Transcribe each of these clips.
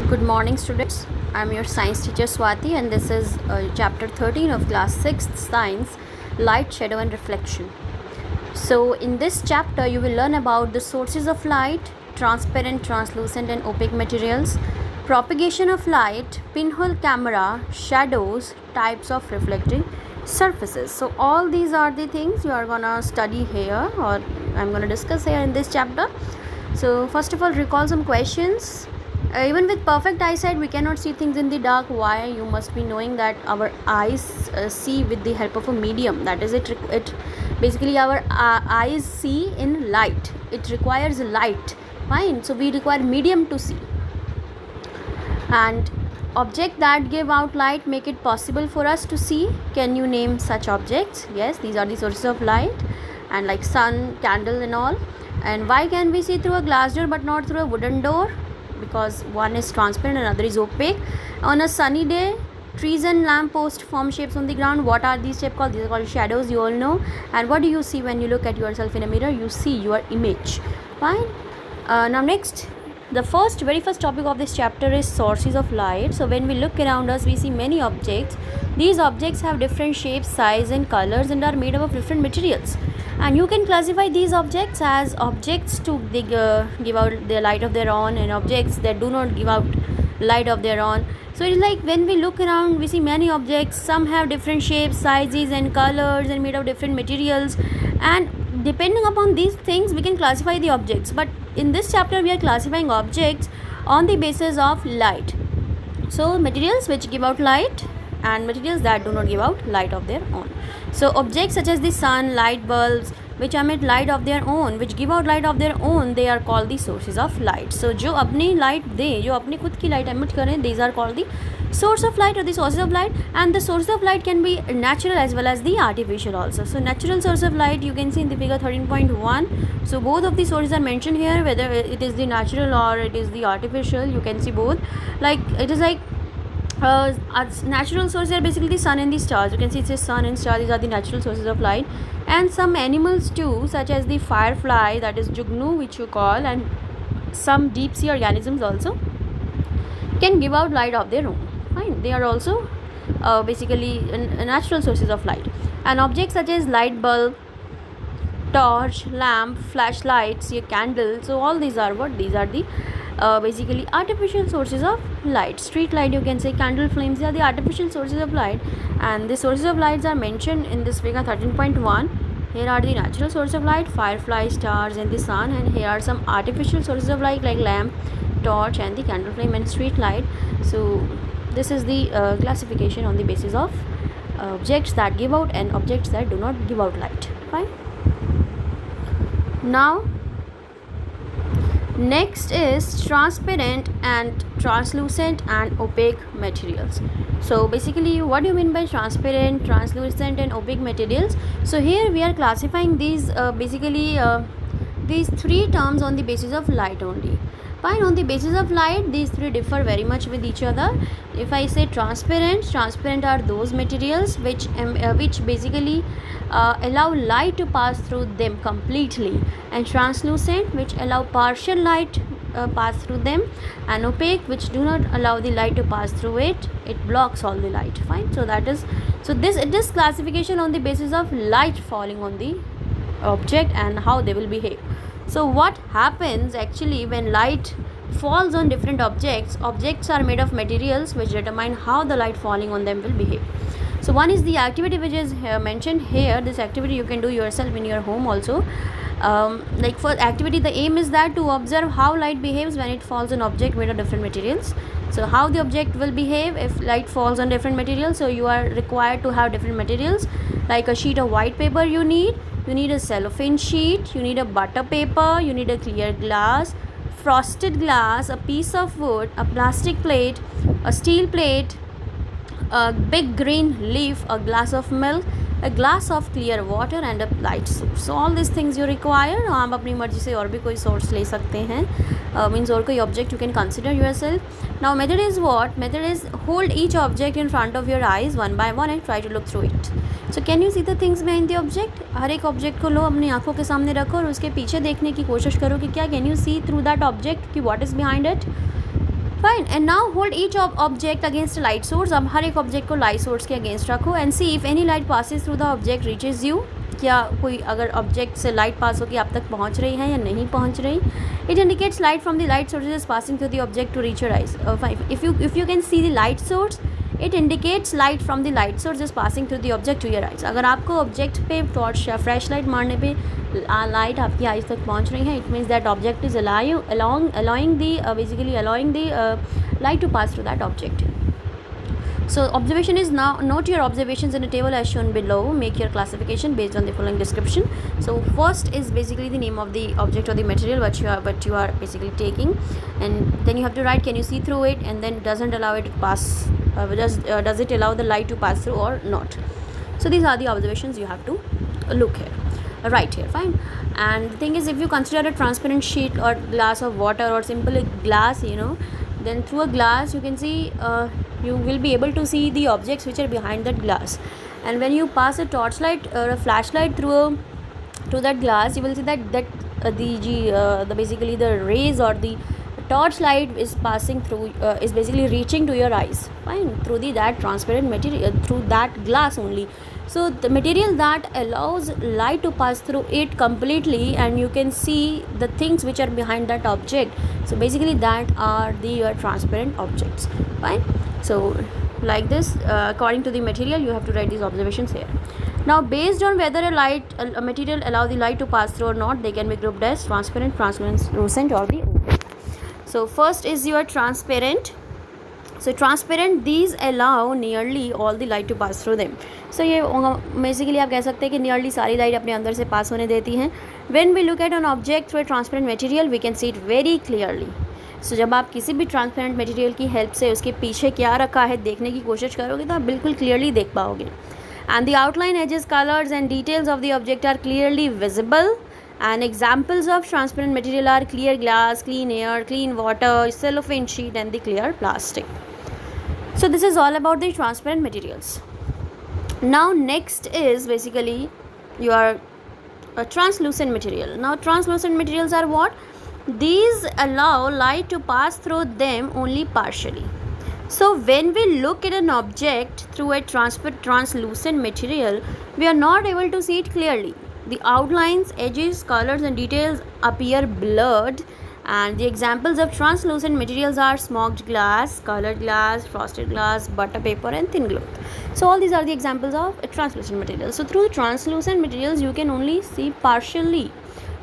Good morning, students. I'm your science teacher Swati, and this is chapter 13 of class 6th science, light, shadow, and reflection. So, in this chapter, you will learn about the sources of light, transparent, translucent, and opaque materials, propagation of light, pinhole camera, shadows, types of reflecting surfaces. So, all these are the things you are gonna study here, or I'm gonna discuss here in this chapter. So, first of all, recall some questions. Even with perfect eyesight, we cannot see things in the dark. Why? You must be knowing that our eyes see with the help of a medium. That is, it basically our eyes see in light. It requires light. Fine. So we require medium to see. And objects that give out light make it possible for us to see. Can you name such objects? Yes, these are the sources of light, and like sun, candle, and all. And why can we see through a glass door but not through a wooden door? Because one is transparent and another is opaque. On a sunny day, trees and lampposts form shapes on the ground. What are these shapes called? These are called shadows, you all know. And what do you see when you look at yourself in a mirror? You see your image. Fine. Now next, the very first topic of this chapter is sources of light. So when we look around us, we see many objects. These objects have different shapes, size, and colors, and are made up of different materials. And you can classify these objects as objects to give out the light of their own, and objects that do not give out light of their own. So it is like when we look around, we see many objects. Some have different shapes, sizes, and colors, and made of different materials. And depending upon these things, we can classify the objects. But in this chapter, we are classifying objects on the basis of light. So materials which give out light, and materials that do not give out light of their own. So objects such as the sun, light bulbs, which emit light of their own, which give out light of their own, they are called the sources of light. So जो अपनी light दे, जो अपनी खुद की light emit करें, these are called the source of light or the sources of light. And the source of light can be natural as well as the artificial also. So natural source of light you can see in the figure 13.1. So both of the sources are mentioned here, whether it is the natural or it is the artificial. You can see both. Like it is like natural sources are basically the sun and the stars. You can see it says sun and stars. These are the natural sources of light. And some animals too, such as the firefly, that is jugnu, which you call, and some deep sea organisms also can give out light of their own. Fine, they are also basically natural sources of light. And objects such as light bulb, torch, lamp, flashlights, your candle, so all these are what? These are the basically artificial sources of light. Street light, you can say, candle flames, they are the artificial sources of light. And the sources of lights are mentioned in this figure 13.1. Here are the natural sources of light, firefly, stars, and the sun. And here are some artificial sources of light like lamp, torch, and the candle flame and street light. So this is the classification on the basis of objects that give out and objects that do not give out light. Fine. Now next is transparent and translucent and opaque materials. So basically, what do you mean by transparent, translucent, and opaque materials? So here we are classifying these these three terms on the basis of light only. Fine, on the basis of light, these three differ very much with each other. If I say transparent are those materials which basically allow light to pass through them completely, and translucent, which allow partial light pass through them, and opaque, which do not allow the light to pass through it. It blocks all the light. Fine. So that is, so this classification on the basis of light falling on the object and how they will behave. So what happens actually when light falls on different objects? Objects are made of materials which determine how the light falling on them will behave. So one is the activity which is mentioned here. This activity you can do yourself in your home also. Like for activity, the aim is that to observe how light behaves when it falls on object made of different materials. So how the object will behave if light falls on different materials. So you are required to have different materials, like a sheet of white paper you need a cellophane sheet, you need a butter paper, you need a clear glass, frosted glass, a piece of wood, a plastic plate, a steel plate, a big green leaf, a glass of milk, a glass of clear water, and a light source. So all these things you require. आप अपनी मर्जी से और भी कोई source ले सकते हैं, means और कोई object you can consider yourself. Now method is what? Method is hold each object in front of your eyes one by one and try to look through it. So can you see the things behind the object? हर एक object को लो, अपनी आँखों के सामने रखो और उसके पीछे देखने की कोशिश करो कि क्या can you see through that object, कि what is behind it. Fine. And now hold each object against light source. अब हर एक ऑब्जेक्ट को लाइट सोर्स के अगेंस्ट रखो and see if any light passes through the object reaches you. क्या कोई अगर object से लाइट पास होकर आप तक पहुंच रही है या नहीं पहुंच रही. It indicates light from the light source is passing through the object to reach your eyes. If you can see the light source, it indicates light from the light source is passing through the object to your eyes. अगर आपको object पे torch या flash light मारने पे light आपकी eyes तक पहुंच रही है, it means that object is allowing the light to pass through that object. So observation is now, note your observations in a table as shown below. Make your classification based on the following description. So first is basically the name of the object or the material what you are basically taking, and then you have to write can you see through it, and then doesn't allow it to pass, does it allow the light to pass through or not. So these are the observations you have to look here, right here. Fine. And the thing is, if you consider a transparent sheet or glass of water or simple glass, then through a glass you can see, you will be able to see the objects which are behind that glass. And when you pass a torchlight or a flashlight through that glass, you will see that the basically the rays or the torchlight is passing through, is basically reaching to your eyes, fine, through that transparent material, through that glass only. So the material that allows light to pass through it completely, and you can see the things which are behind that object. So basically that are the transparent objects, fine. So like this, according to the material you have to write these observations here. Now based on whether a material allow the light to pass through or not, they can be grouped as transparent, translucent or the opaque. So first is your transparent. So transparent, these allow nearly all the light to pass through them. So ये basically आप कह सकते हैं कि nearly सारी light अपने अंदर से पास होने देती हैं. When we look at an object through a transparent material, we can see it very clearly. So जब आप किसी भी ट्रांसपेरेंट मटेरियल की हेल्प से उसके पीछे क्या रखा है देखने की कोशिश करोगे तो आप बिल्कुल क्लियरली देख पाओगे. And the outline, edges, colors and details of the object are clearly visible. And examples of transparent material are clear glass, clean air, clean water, cellophane sheet and the clear plastic. So this is all about the transparent materials. Now next is basically your translucent material. Now translucent materials are what? These allow light to pass through them only partially. So when we look at an object through a translucent material, we are not able to see it clearly. The outlines, edges, colors and details appear blurred. And the examples of translucent materials are smoked glass, colored glass, frosted glass, butter paper and thin cloth. So all these are the examples of translucent materials. So through translucent materials you can only see partially,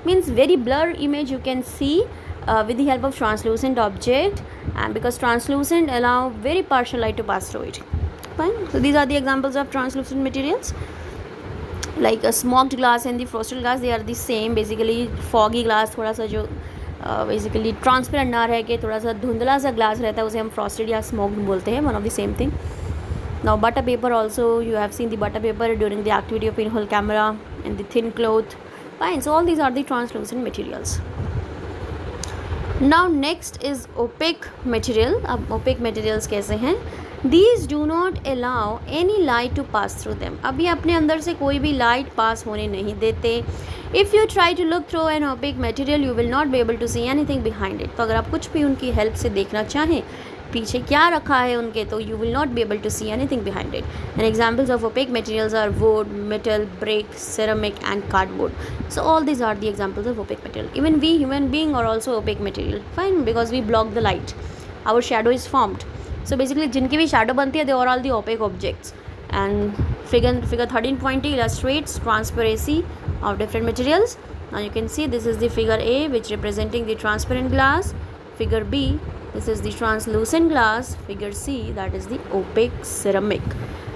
means very blurred image you can see with the help of translucent object, and because translucent allow very partial light to pass through it. Fine. So these are the examples of translucent materials. Like a smoked glass and the frosted glass, they are the same. Basically foggy glass, थोड़ा सा जो basically transparent ना रह के थोड़ा सा धुंधला सा ग्लास रहता है उसे हम फ्रॉस्टेड या स्मोक्ड बोलते हैं. One of the same thing. Now butter paper also, you have seen the butter paper during the activity of pinhole camera and the thin cloth. Fine. So all these are the translucent materials. Now next is opaque material. अब opaque materials कैसे हैं? These do not allow any light to pass through them. अभी अपने अंदर से कोई भी light pass होने नहीं देते. If you try to look through an opaque material, you will not be able to see anything behind it. तो अगर आप कुछ भी उनकी हेल्प से देखना चाहें पीछे क्या रखा है उनके, तो you will not be able to see anything behind it. And examples of opaque materials are wood, metal, brick, ceramic and cardboard. So all these are the examples of opaque material. Even we human being are also opaque material. Fine, because we block the light. Our shadow is formed. So basically जिनकी भी shadow बनती है they are all the opaque objects. And figure 13.2 illustrates transparency of different materials. Now you can see this is the figure A, which representing the transparent glass. Figure B, this is the translucent glass. Figure C, that is the opaque ceramic.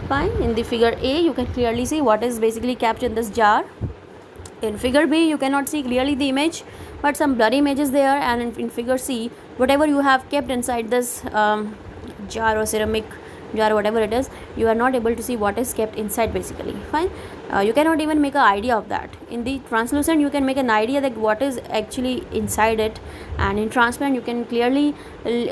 Fine. In the figure A you can clearly see what is basically kept in this jar. In figure B you cannot see clearly the image, but some blurry images there. And in figure C, whatever you have kept inside this jar or ceramic jar, whatever it is, you are not able to see what is kept inside basically. Fine. You cannot even make an idea of that. In the translucent you can make an idea that what is actually inside it, and in transparent you can clearly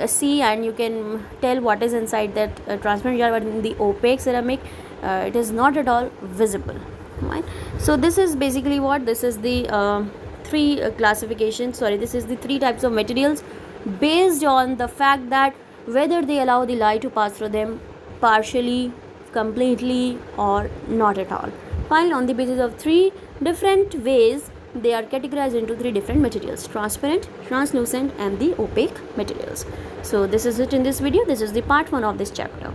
see and you can tell what is inside that transparent jar. But in the opaque ceramic it is not at all visible. Right. So this is basically what this is the three classifications, sorry, this is the three types of materials based on the fact that whether they allow the light to pass through them partially, completely, or not at all. Fine, on the basis of three different ways, they are categorized into three different materials: transparent, translucent, and the opaque materials. So this is it in this video. This is the part 1 of this chapter.